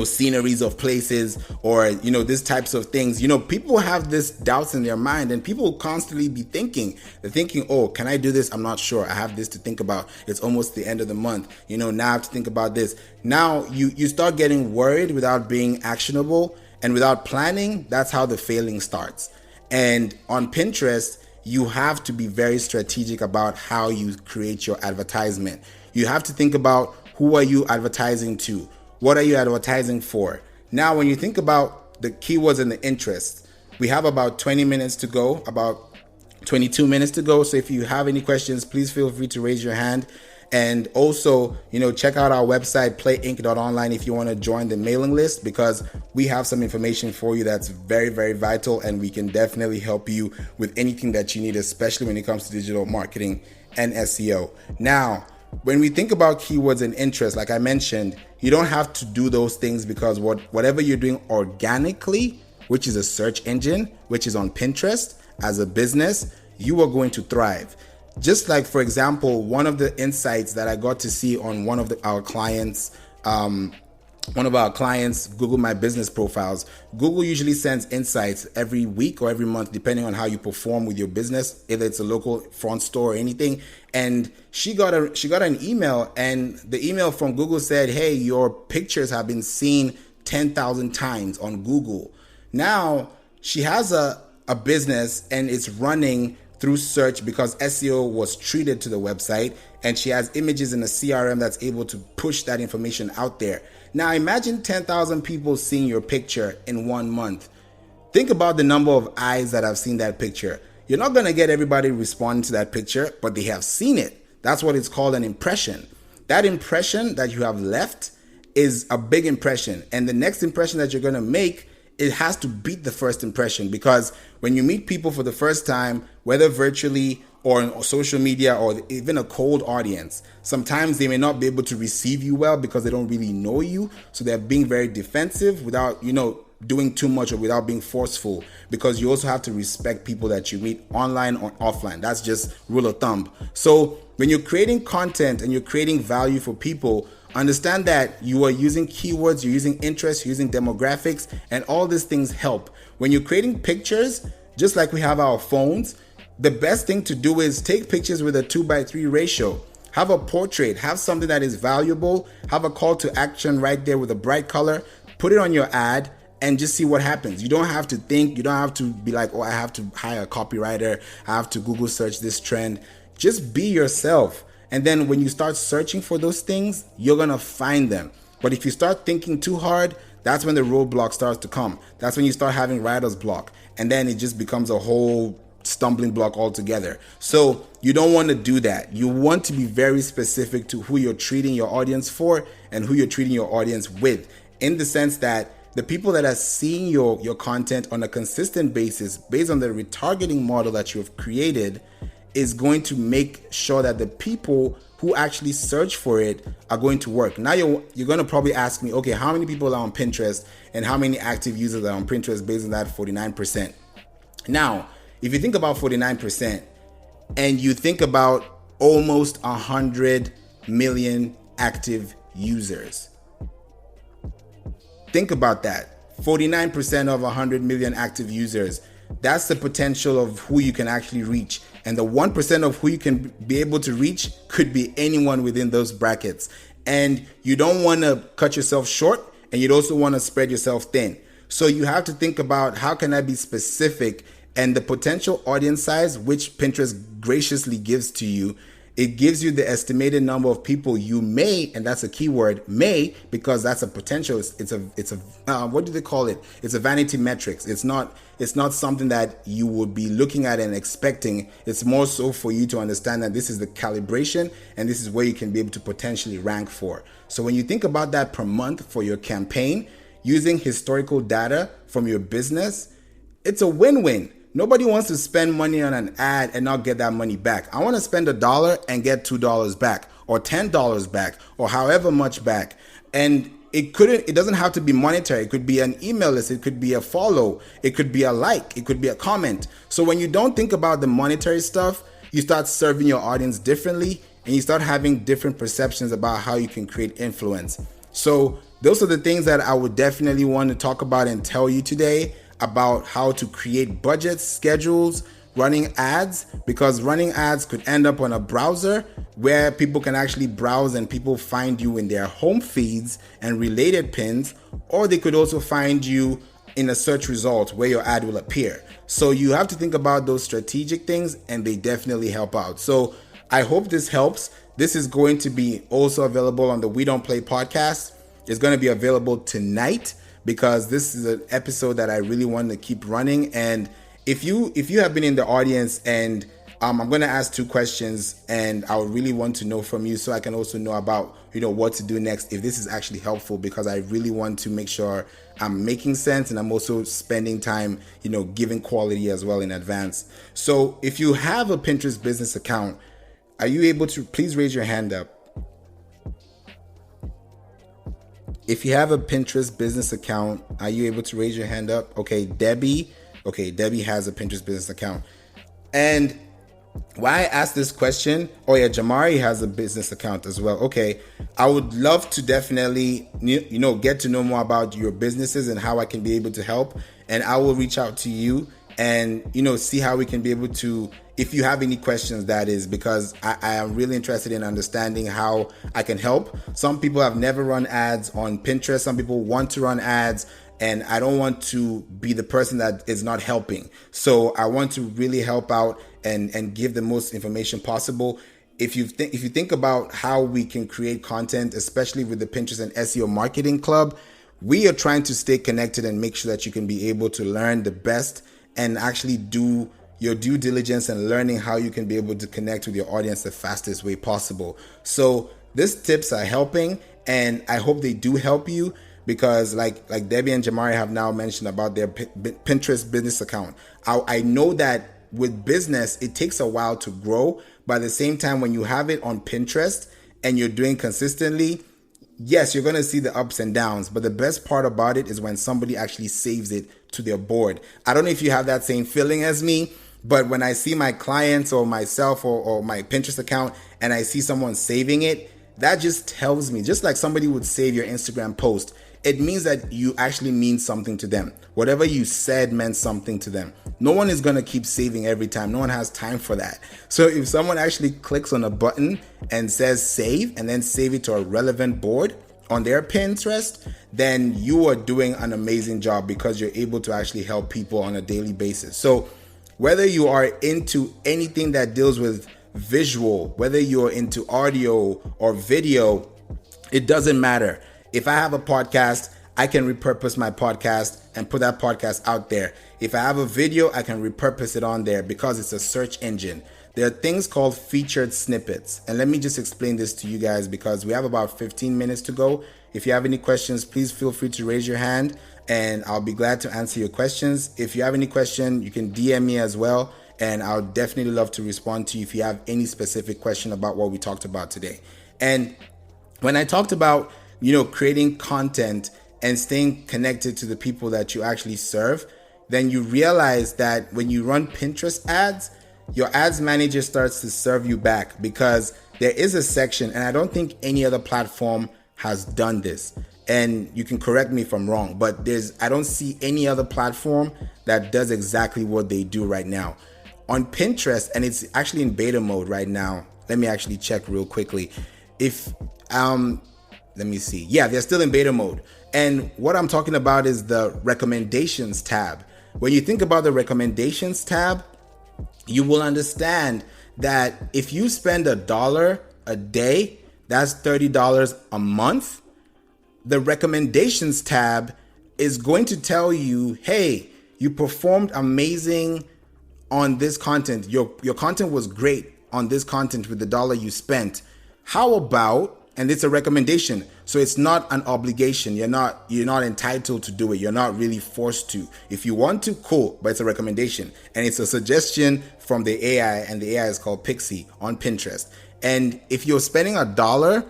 A: sceneries of places, or, these types of things. People have this doubts in their mind, and people constantly be thinking, they're thinking, oh, can I do this? I'm not sure. I have this to think about. It's almost the end of the month. Now I have to think about this. Now you start getting worried without being actionable and without planning. That's how the failing starts. And on Pinterest, you have to be very strategic about how you create your advertisement. You have to think about, who are you advertising to? What are you advertising for? Now, when you think about the keywords and the interests, we have about 20 minutes to go, about 22 minutes to go. So if you have any questions, please feel free to raise your hand. And also, check out our website, playinc.online, if you want to join the mailing list, because we have some information for you that's very, very vital, and we can definitely help you with anything that you need, especially when it comes to digital marketing and SEO. Now, when we think about keywords and interests, like I mentioned, you don't have to do those things, because whatever you're doing organically, which is a search engine, which is on Pinterest, as a business, you are going to thrive. Just like, for example, one of the insights that I got to see on one of our clients' Google My Business profiles. Google usually sends insights every week or every month, depending on how you perform with your business, either it's a local front store or anything. And she got an email, and the email from Google said, hey, your pictures have been seen 10,000 times on Google. Now she has a business, and it's running through search because SEO was treated to the website, and she has images in a CRM that's able to push that information out there. Now imagine 10,000 people seeing your picture in 1 month. Think about the number of eyes that have seen that picture. You're not going to get everybody responding to that picture, but they have seen it. That's what it's called, an impression. That impression that you have left is a big impression. And the next impression that you're going to make it has to beat the first impression, because when you meet people for the first time, whether virtually or on social media or even a cold audience, sometimes they may not be able to receive you well because they don't really know you. So they're being very defensive without, doing too much or without being forceful, because you also have to respect people that you meet online or offline. That's just rule of thumb. So when you're creating content and you're creating value for people, understand that you are using keywords, you're using interests, you're using demographics, and all these things help. When you're creating pictures, just like we have our phones, the best thing to do is take pictures with a 2:3 ratio. Have a portrait, have something that is valuable, have a call to action right there with a bright color, put it on your ad, and just see what happens. You don't have to think, you don't have to be like, oh, I have to hire a copywriter, I have to Google search this trend. Just be yourself. And then when you start searching for those things, you're gonna find them. But if you start thinking too hard, that's when the roadblock starts to come. That's when you start having writer's block. And then it just becomes a whole stumbling block altogether. So you don't want to do that. You want to be very specific to who you're treating your audience for and who you're treating your audience with, in the sense that the people that are seeing your content on a consistent basis, based on the retargeting model that you have created, is going to make sure that the people who actually search for it are going to work. Now you're going to probably ask me, okay, how many people are on Pinterest and how many active users are on Pinterest based on that 49%? Now, if you think about 49% and you think about almost 100 million active users, think about that. 49% of 100 million active users. That's the potential of who you can actually reach. And the 1% of who you can be able to reach could be anyone within those brackets. And you don't want to cut yourself short, and you'd also want to spread yourself thin. So you have to think about, how can I be specific? And the potential audience size, which Pinterest graciously gives to you, it gives you the estimated number of people you may, and that's a keyword, may, because that's a potential. It's a what do they call it? It's a vanity metrics. It's not something that you would be looking at and expecting. It's more so for you to understand that this is the calibration and this is where you can be able to potentially rank for. So when you think about that per month for your campaign, using historical data from your business, it's a win-win. Nobody wants to spend money on an ad and not get that money back. I want to spend $1 and get $2 back, or $10 back, or however much back. And it doesn't have to be monetary. It could be an email list. It could be a follow. It could be a like. It could be a comment. So when you don't think about the monetary stuff, you start serving your audience differently, and you start having different perceptions about how you can create influence. So those are the things that I would definitely want to talk about and tell you today, about how to create budgets, schedules, running ads, because running ads could end up on a browser where people can actually browse and people find you in their home feeds and related pins, or they could also find you in a search result where your ad will appear. So you have to think about those strategic things, and they definitely help out. So I hope this helps. This is going to be also available on the We Don't Play podcast. It's going to be available tonight, because this is an episode that I really want to keep running. And if you have been in the audience, and I'm going to ask 2 questions, and I would really want to know from you, so I can also know about what to do next, if this is actually helpful, because I really want to make sure I'm making sense, and I'm also spending time giving quality as well in advance. So if you have a Pinterest business account, are you able to please raise your hand up? If you have a Pinterest business account, are you able to raise your hand up? Okay, Debbie has a Pinterest business account. And why I asked this question, Jamari has a business account as well. Okay, I would love to definitely, get to know more about your businesses and how I can be able to help. And I will reach out to you and, see how we can be able to, if you have any questions, that is, because I am really interested in understanding how I can help. Some people have never run ads on Pinterest. Some people want to run ads, and I don't want to be the person that is not helping. So I want to really help out and give the most information possible. If you think about how we can create content, especially with the Pinterest and SEO Marketing Club, we are trying to stay connected and make sure that you can be able to learn the best and actually do your due diligence and learning how you can be able to connect with your audience the fastest way possible. So these tips are helping, and I hope they do help you. because like Debbie and Jamari have now mentioned about their Pinterest business account. I know that with business, it takes a while to grow, but at the same time, when you have it on Pinterest and you're doing consistently, yes, you're going to see the ups and downs, but the best part about it is when somebody actually saves it to their board. I don't know if you have that same feeling as me, but when I see my clients or myself or my Pinterest account and I see someone saving it, that just tells me, just like somebody would save your Instagram post, it means that you actually mean something to them. Whatever you said meant something to them. No one is going to keep saving every time. No one has time for that. So if someone actually clicks on a button and says save and then save it to a relevant board on their Pinterest, then you are doing an amazing job because you're able to actually help people on a daily basis. So whether you are into anything that deals with visual, whether you're into audio or video, it doesn't matter. If I have a podcast, I can repurpose my podcast and put that podcast out there. If I have a video, I can repurpose it on there because it's a search engine. There are things called featured snippets. And let me just explain this to you guys because we have about 15 minutes to go. If you have any questions, please feel free to raise your hand and I'll be glad to answer your questions. If you have any question, you can DM me as well. And I'll definitely love to respond to you if you have any specific question about what we talked about today. And when I talked about, creating content and staying connected to the people that you actually serve, then you realize that when you run Pinterest ads, your ads manager starts to serve you back because there is a section, and I don't think any other platform has done this. And you can correct me if I'm wrong, but I don't see any other platform that does exactly what they do right now. On Pinterest, and it's actually in beta mode right now. Let me actually check real quickly. Let me see. Yeah, they're still in beta mode. And what I'm talking about is the recommendations tab. When you think about the recommendations tab, you will understand that if you spend $1 a day, that's $30 a month. The recommendations tab is going to tell you, hey, you performed amazing on this content. Your content was great on this content with the dollar you spent. How about, and it's a recommendation, so it's not an obligation. You're not entitled to do it. You're not really forced to. If you want to, cool, but it's a recommendation. And it's a suggestion from the AI, and the AI is called Pixie on Pinterest. And if you're spending $1,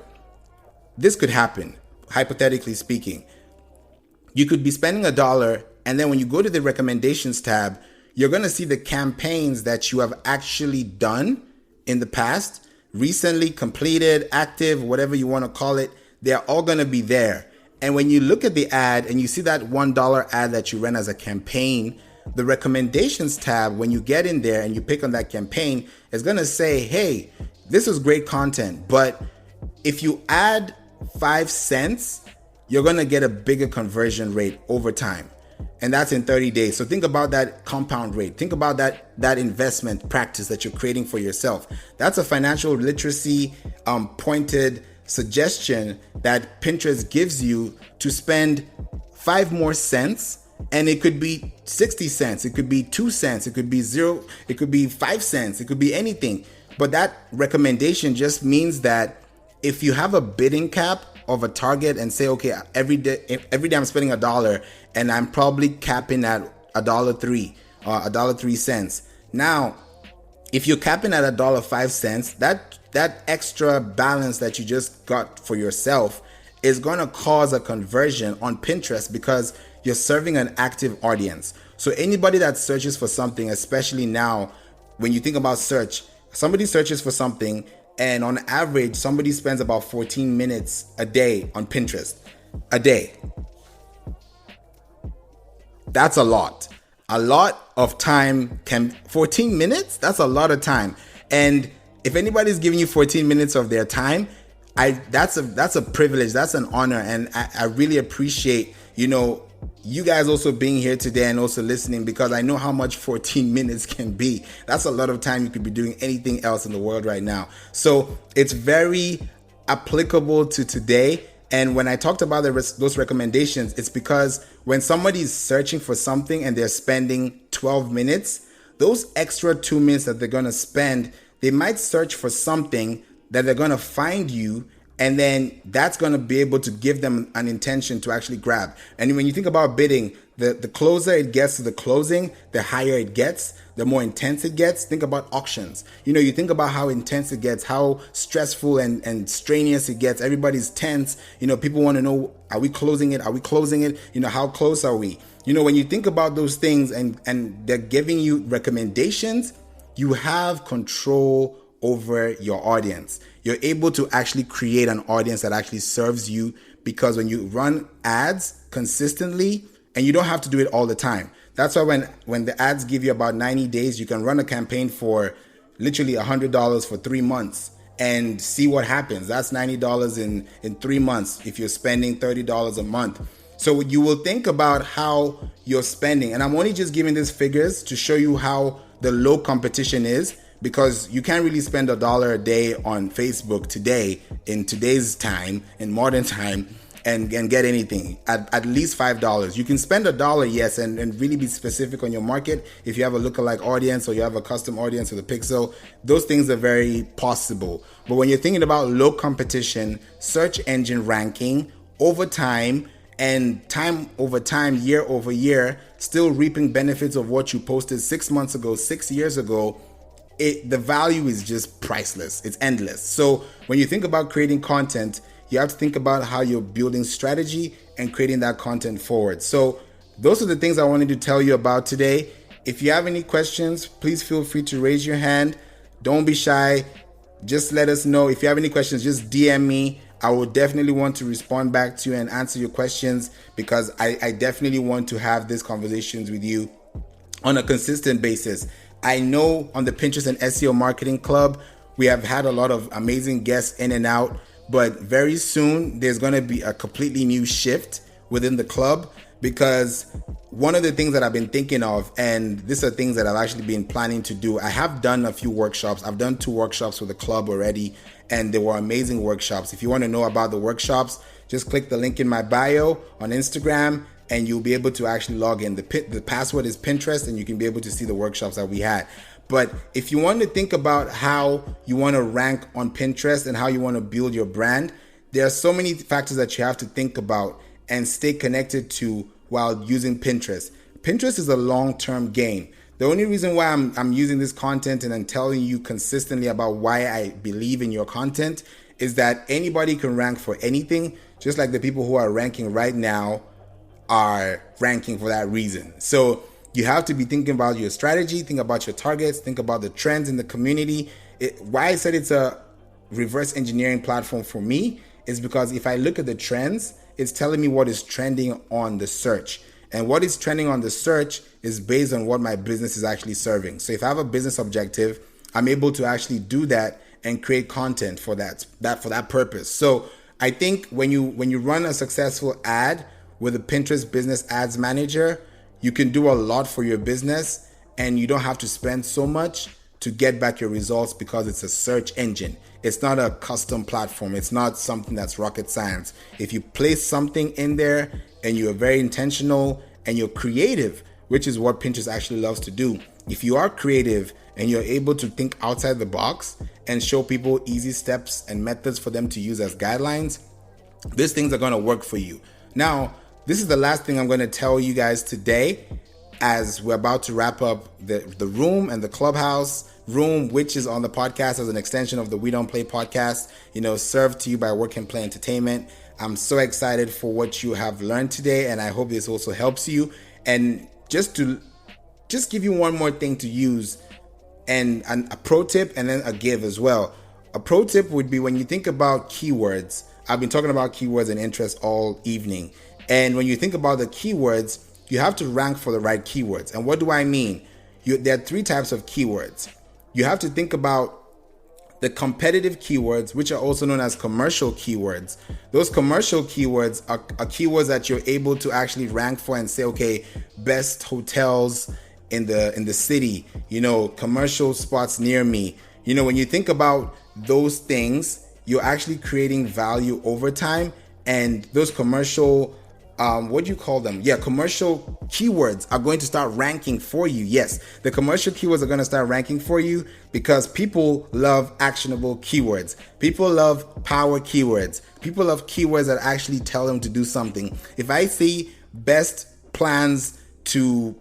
A: this could happen, hypothetically speaking. You could be spending $1, and then when you go to the recommendations tab, you're going to see the campaigns that you have actually done in the past, recently completed, active, whatever you want to call it. They're all going to be there. And when you look at the ad and you see that $1 ad that you ran as a campaign, the recommendations tab, when you get in there and you pick on that campaign, is going to say, hey, this is great content, but if you add 5 cents, you're going to get a bigger conversion rate over time. And that's in 30 days. So think about that compound rate. Think about that investment practice that you're creating for yourself. That's a financial literacy pointed suggestion that Pinterest gives you to spend 5 more cents. And it could be 60 cents. It could be 2 cents. It could be 0. It could be 5 cents. It could be anything. But that recommendation just means that if you have a bidding cap of a target and say, okay, every day I'm spending $1 and I'm probably capping at $1.03 or $1.03. Now, if you're capping at $1.05, that extra balance that you just got for yourself is going to cause a conversion on Pinterest because you're serving an active audience. So anybody that searches for something, especially now, when you think about search, somebody searches for something, and on average, somebody spends about 14 minutes a day on Pinterest. A day. That's a lot. A lot of time 14 minutes? That's a lot of time. And if anybody's giving you 14 minutes of their time, that's a privilege. That's an honor. And I really appreciate, you guys also being here today and also listening, because I know how much 14 minutes can be. That's a lot of time. You could be doing anything else in the world right now. So it's very applicable to today. And when I talked about those recommendations, it's because when somebody's searching for something and they're spending 12 minutes, those extra 2 minutes that they're going to spend, they might search for something that they're going to find you And then that's going to be able to give them an intention to actually grab. And when you think about bidding, the closer it gets to the closing, the higher it gets, the more intense it gets. Think about auctions. You think about how intense it gets, how stressful and strenuous it gets. Everybody's tense. People want to know, are we closing it? Are we closing it? How close are we? When you think about those things and they're giving you recommendations, you have control over your audience. You're able to actually create an audience that actually serves you, because when you run ads consistently, and you don't have to do it all the time. That's why when the ads give you about 90 days, you can run a campaign for literally $100 for 3 months and see what happens. That's $90 in 3 months if you're spending $30 a month. So you will think about how you're spending. And I'm only just giving these figures to show you how the low competition is, because you can't really spend $1 a day on Facebook today, in today's time, in modern time, and get anything at least $5. You can spend $1, yes, and really be specific on your market. If you have a lookalike audience or you have a custom audience with a pixel, those things are very possible. But when you're thinking about low competition, search engine ranking over time, and time over time, year over year, still reaping benefits of what you posted 6 months ago, 6 years ago, the value is just priceless. It's endless. So when you think about creating content, you have to think about how you're building strategy and creating that content forward. So those are the things I wanted to tell you about today. If you have any questions, please feel free to raise your hand. Don't be shy. Just let us know. If you have any questions, just DM me. I will definitely want to respond back to you and answer your questions, because I definitely want to have these conversations with you on a consistent basis. I know on the Pinterest and SEO Marketing Club, we have had a lot of amazing guests in and out, but very soon there's going to be a completely new shift within the club, because one of the things that I've been thinking of, and these are things that I've actually been planning to do. I have done a few workshops. I've done 2 workshops with the club already, and they were amazing workshops. If you want to know about the workshops, just click the link in my bio on Instagram, and you'll be able to actually log in. The password is Pinterest, and you can be able to see the workshops that we had. But if you want to think about how you want to rank on Pinterest and how you want to build your brand, there are so many factors that you have to think about and stay connected to while using Pinterest. Pinterest is a long-term game. The only reason why I'm using this content and I'm telling you consistently about why I believe in your content is that anybody can rank for anything, just like the people who are ranking right now are ranking for that reason. So you have to be thinking about your strategy, think about your targets, think about the trends in the community. Why I said it's a reverse engineering platform for me is because if I look at the trends, it's telling me what is trending on the search. And what is trending on the search is based on what my business is actually serving. So if I have a business objective, I'm able to actually do that and create content for that purpose. So I think when you run a successful ad with a Pinterest Business Ads Manager, you can do a lot for your business, and you don't have to spend so much to get back your results, because it's a search engine. It's not a custom platform. It's not something that's rocket science. If you place something in there and you're very intentional and you're creative, which is what Pinterest actually loves to do. If you are creative and you're able to think outside the box and show people easy steps and methods for them to use as guidelines, these things are going to work for you. Now, this is the last thing I'm going to tell you guys today, as we're about to wrap up the room and the Clubhouse room, which is on the podcast as an extension of the We Don't Play podcast, served to you by Work and Play Entertainment. I'm so excited for what you have learned today, and I hope this also helps you. And just give you one more thing to use, and a pro tip and then a give as well. A pro tip would be when you think about keywords. I've been talking about keywords and interest all evening. And when you think about the keywords, you have to rank for the right keywords. And what do I mean? There are 3 types of keywords. You have to think about the competitive keywords, which are also known as commercial keywords. Those commercial keywords are keywords that you're able to actually rank for and say, okay, best hotels in the city, commercial spots near me. When you think about those things, you're actually creating value over time, and those commercial what do you call them? Yeah, commercial keywords are going to start ranking for you. Yes, the commercial keywords are going to start ranking for you because people love actionable keywords. People love power keywords. People love keywords that actually tell them to do something. If I see best plans to,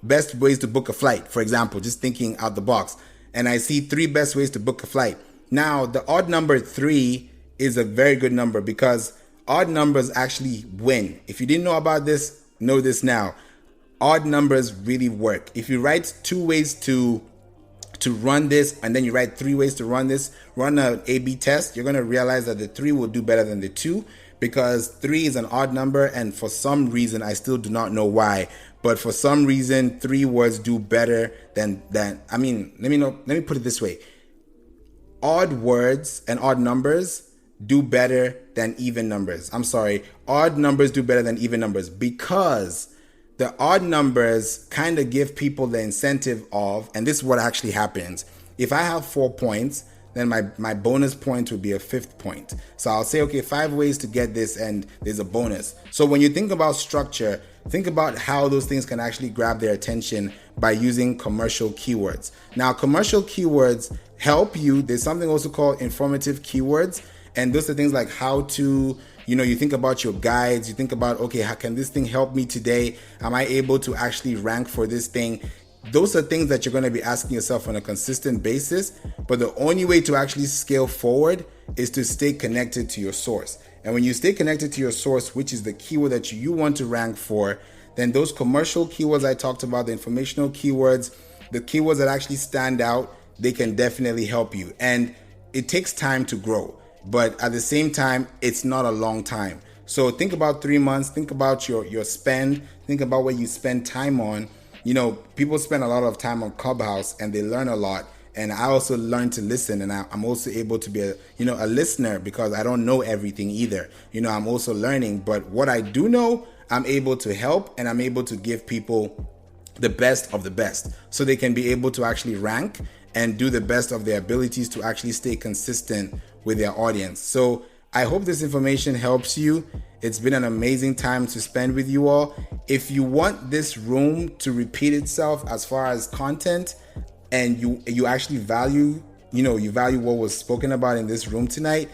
A: best ways to book a flight, for example, just thinking out the box, and I see 3 best ways to book a flight. Now, the odd number 3 is a very good number because odd numbers actually win. If you didn't know about this, know this now. Odd numbers really work. If you write 2 ways to run this and then you write 3 ways to run this, run an A/B test, you're going to realize that the 3 will do better than the 2 because 3 is an odd number, and for some reason, I still do not know why, but for some reason 3 words do better than let me put it this way. Odd words and odd numbers do better than even numbers. I'm sorry. Odd numbers do better than even numbers because the odd numbers kind of give people the incentive of, and this is what actually happens. If I have 4 points, then my bonus point would be a 5th point. So I'll say, okay, 5 ways to get this, and there's a bonus. So when you think about structure, think about how those things can actually grab their attention by using commercial keywords. Now, commercial keywords help you. There's something also called informative keywords. And those are things like how to, you think about your guides, you think about, okay, how can this thing help me today? Am I able to actually rank for this thing? Those are things that you're going to be asking yourself on a consistent basis. But the only way to actually scale forward is to stay connected to your source. And when you stay connected to your source, which is the keyword that you want to rank for, then those commercial keywords I talked about, the informational keywords, the keywords that actually stand out, they can definitely help you. And it takes time to grow. But at the same time, it's not a long time. So think about 3 months, think about your spend, think about what you spend time on. People spend a lot of time on Clubhouse and they learn a lot. And I also learn to listen, and I'm also able to be a listener because I don't know everything either. I'm also learning, but what I do know, I'm able to help and I'm able to give people the best of the best so they can be able to actually rank and do the best of their abilities to actually stay consistent with their audience. So I hope this information helps you. It's been an amazing time to spend with you all. If you want this room to repeat itself as far as content, and you actually value, you value what was spoken about in this room tonight,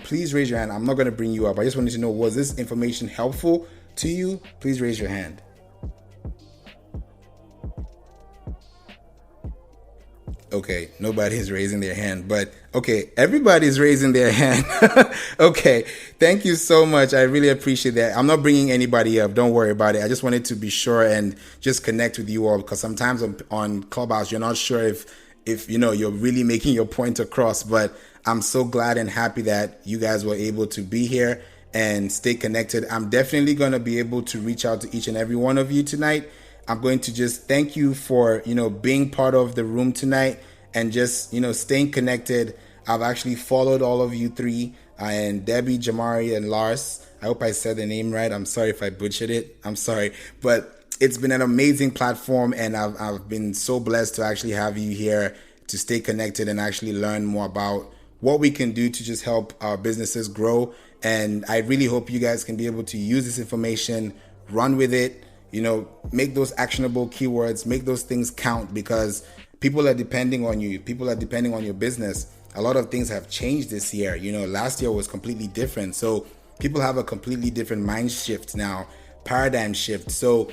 A: please raise your hand. I'm not going to bring you up. I just wanted to know, was this information helpful to you? Please raise your hand. Okay, nobody's raising their hand, but okay, everybody's raising their hand. Okay, thank you so much. I really appreciate that. I'm not bringing anybody up. Don't worry about it. I just wanted to be sure and just connect with you all because sometimes on Clubhouse, you're not sure if you're really making your point across, but I'm so glad and happy that you guys were able to be here and stay connected. I'm definitely going to be able to reach out to each and every one of you tonight. I'm going to just thank you for, being part of the room tonight and just, staying connected. I've actually followed all of you 3 and Debbie, Jamari, and Lars. I hope I said the name right. I'm sorry if I butchered it. I'm sorry. But it's been an amazing platform, and I've been so blessed to actually have you here to stay connected and actually learn more about what we can do to just help our businesses grow. And I really hope you guys can be able to use this information, run with it, make those actionable keywords, make those things count because people are depending on you. People are depending on your business. A lot of things have changed this year. Last year was completely different. So people have a completely different mind shift now, paradigm shift. So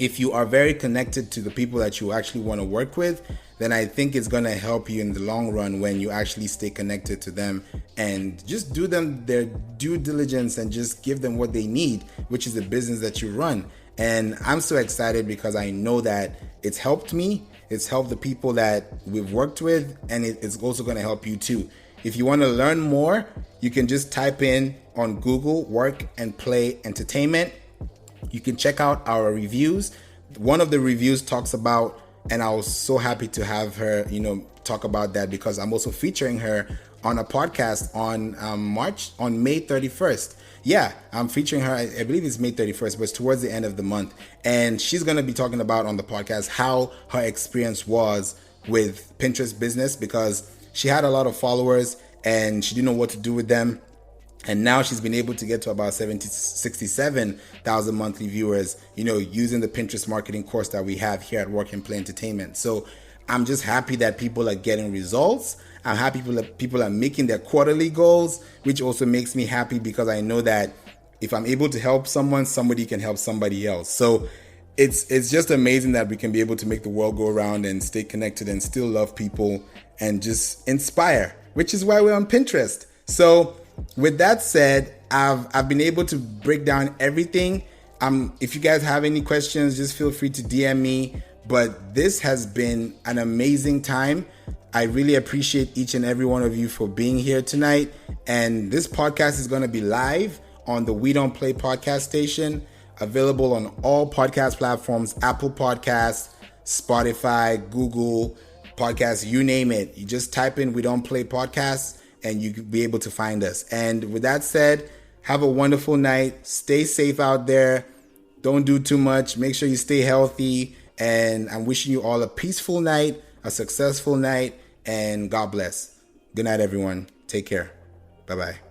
A: if you are very connected to the people that you actually want to work with, then I think it's going to help you in the long run when you actually stay connected to them and just do them their due diligence and just give them what they need, which is the business that you run. And I'm so excited because I know that it's helped me, it's helped the people that we've worked with, and it's also going to help you too. If you want to learn more, you can just type in on Google Work and Play Entertainment. You can check out our reviews. One of the reviews talks about, and I was so happy to have her, talk about that because I'm also featuring her on a podcast on May 31st. Yeah, I'm featuring her. I believe it's May 31st, but it's towards the end of the month. And she's going to be talking about on the podcast how her experience was with Pinterest business because she had a lot of followers and she didn't know what to do with them. And now she's been able to get to about 67,000 monthly viewers, using the Pinterest marketing course that we have here at Work and Play Entertainment. So I'm just happy that people are getting results. I'm happy people are making their quarterly goals, which also makes me happy because I know that if I'm able to help someone, somebody can help somebody else. So it's just amazing that we can be able to make the world go around and stay connected and still love people and just inspire, which is why we're on Pinterest. So with that said, I've been able to break down everything. If you guys have any questions, just feel free to DM me. But this has been an amazing time. I really appreciate each and every one of you for being here tonight. And this podcast is going to be live on the We Don't Play podcast station, available on all podcast platforms, Apple Podcasts, Spotify, Google Podcasts, you name it. You just type in We Don't Play Podcasts and you can be able to find us. And with that said, have a wonderful night. Stay safe out there. Don't do too much. Make sure you stay healthy. And I'm wishing you all a peaceful night, a successful night, and God bless. Good night, everyone. Take care. Bye-bye.